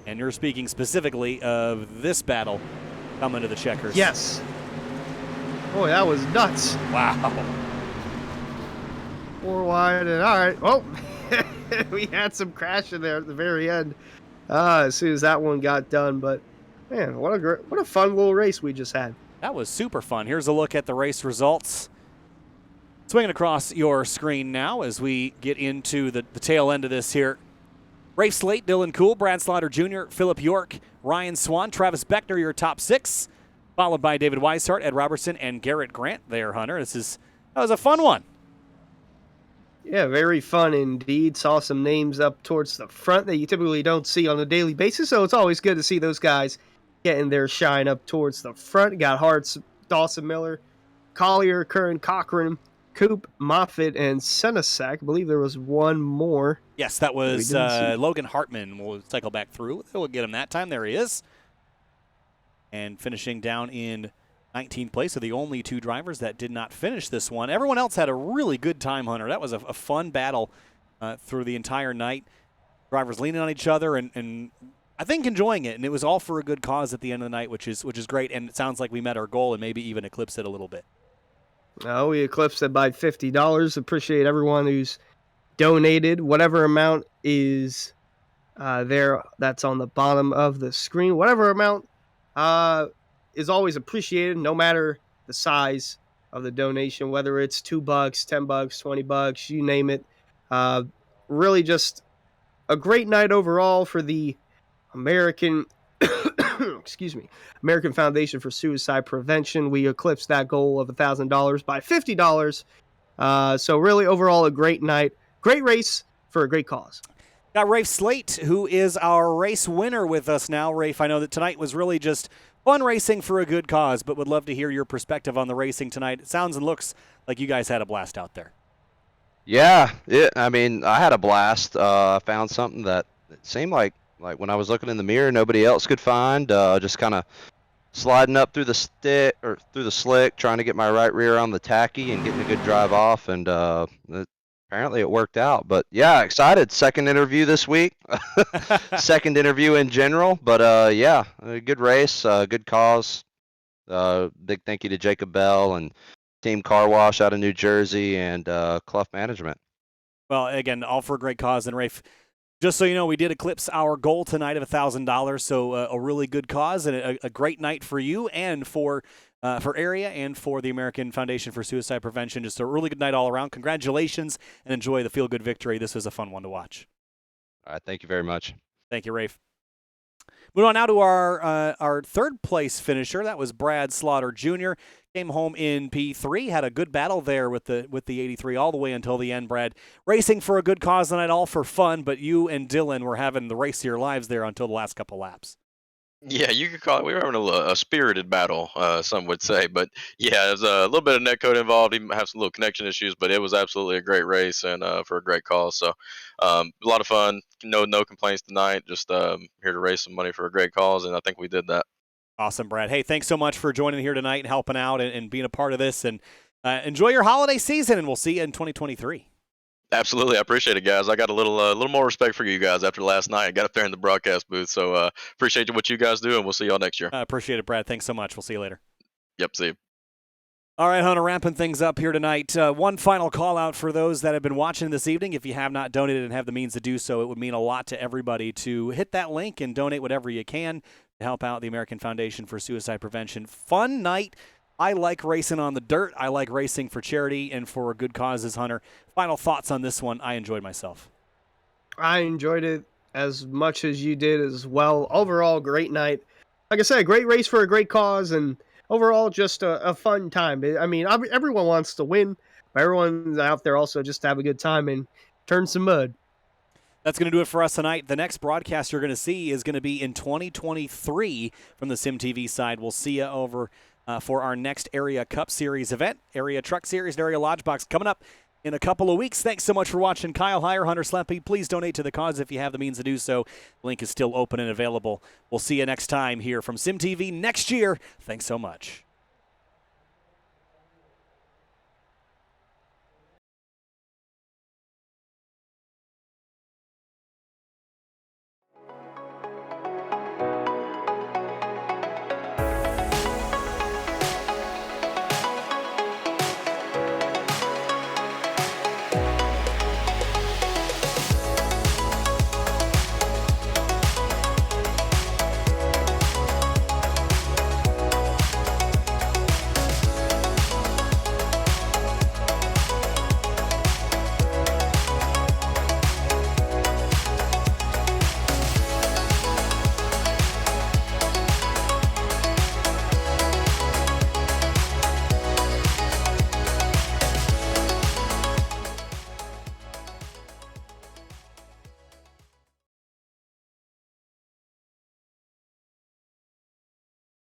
And you're speaking specifically of this battle coming to the checkers. Yes. Boy, that was nuts. Wow. 4 wide, and all right. Oh, we had some crashing there at the very end as soon as that one got done. But, man, what a fun little race we just had. That was super fun. Here's a look at the race results. Swinging across your screen now as we get into the tail end of this here. Rafe Slate, Dillon Cool, Brad Slaughter Jr., Philip York, Ryan Swan, Travis Beckner, your top 6, followed by David Weishart, Ed Robertson, and Garrett Grant there, Hunter. That was a fun one. Yeah, very fun indeed. Saw some names up towards the front that you typically don't see on a daily basis, so it's always good to see those guys getting their shine up towards the front. Got Hartz, Dawson Miller, Collier, Curran, Cochran, Coop, Moffitt, and Senesac. I believe there was one more. Yes, that was Logan Hartman. We'll cycle back through. We'll get him that time. There he is. And finishing down in 19th place are the only 2 drivers that did not finish this one. Everyone else had a really good time, Hunter. That was a fun battle through the entire night. Drivers leaning on each other and I think enjoying it. And it was all for a good cause at the end of the night, which is great. And it sounds like we met our goal and maybe even eclipsed it a little bit. We eclipsed it by $50. Appreciate everyone who's donated. Whatever amount is there, that's on the bottom of the screen. Whatever amount is always appreciated, no matter the size of the donation, whether it's $2, $10, $20, you name it. Really just a great night overall for the American American Foundation for Suicide Prevention. We eclipsed that goal of $1,000 by $50. So really overall a great night, great race for a great cause. Got Rafe Slate, who is our race winner with us now. Rafe, I know that tonight was really just fun racing for a good cause, but would love to hear your perspective on the racing tonight. It sounds and looks like you guys had a blast out there. Yeah, I mean, I had a blast. Found something that it seemed like when I was looking in the mirror, nobody else could find. Just kind of sliding up through the stick or through the slick, trying to get my right rear on the tacky and getting a good drive off. And apparently it worked out. But yeah, excited. Second interview this week. Second interview in general. But yeah, a good race, good cause. Big thank you to Jacob Bell and Team Car Wash out of New Jersey and Clough Management. Well, again, all for a great cause. And Rafe, just so you know, we did eclipse our goal tonight of $1,000, so a really good cause and a great night for you and for Area and for the American Foundation for Suicide Prevention. Just a really good night all around. Congratulations, and enjoy the feel-good victory. This was a fun one to watch. All right, thank you very much. Thank you, Rafe. Moving on now to our third-place finisher. That was Brad Slaughter Jr. Came home in P3, had a good battle there with the 83 all the way until the end, Brad. Racing for a good cause tonight, all for fun, but you and Dillon were having the race of your lives there until the last couple laps. Yeah, you could call it. We were having a spirited battle, some would say. But yeah, there's a little bit of netcode involved. Even have some little connection issues, but it was absolutely a great race and for a great cause. So a lot of fun. No complaints tonight. Just here to raise some money for a great cause, and I think we did that. Awesome, Brad. Hey, thanks so much for joining here tonight and helping out and being a part of this. And enjoy your holiday season, and we'll see you in 2023. Absolutely, I appreciate it, guys. I got a little more respect for you guys after last night. I got up there in the broadcast booth, so appreciate what you guys do, and we'll see y'all next year. Appreciate it, Brad. Thanks so much. We'll see you later. Yep, see you. All right, Hunter, wrapping things up here tonight. One final call out for those that have been watching this evening. If you have not donated and have the means to do so, it would mean a lot to everybody to hit that link and donate whatever you can to help out the American Foundation for Suicide Prevention. Fun night. I like racing on the dirt. I like racing for charity and for good causes, Hunter. Final thoughts on this one. I enjoyed myself. I enjoyed it as much as you did as well. Overall, great night. Like I said, great race for a great cause, and overall, just a fun time. I mean, everyone wants to win, but everyone's out there also just to have a good time and turn some mud. That's going to do it for us tonight. The next broadcast you're going to see is going to be in 2023 from the SimTV side. We'll see you over for our next Area Cup Series event, Area Truck Series, and Area Lodge Box coming up in a couple of weeks. Thanks so much for watching. Kyle Heyer, Hunter Sleppy. Please donate to the cause if you have the means to do so. Link is still open and available. We'll see you next time here from SimTV next year. Thanks so much.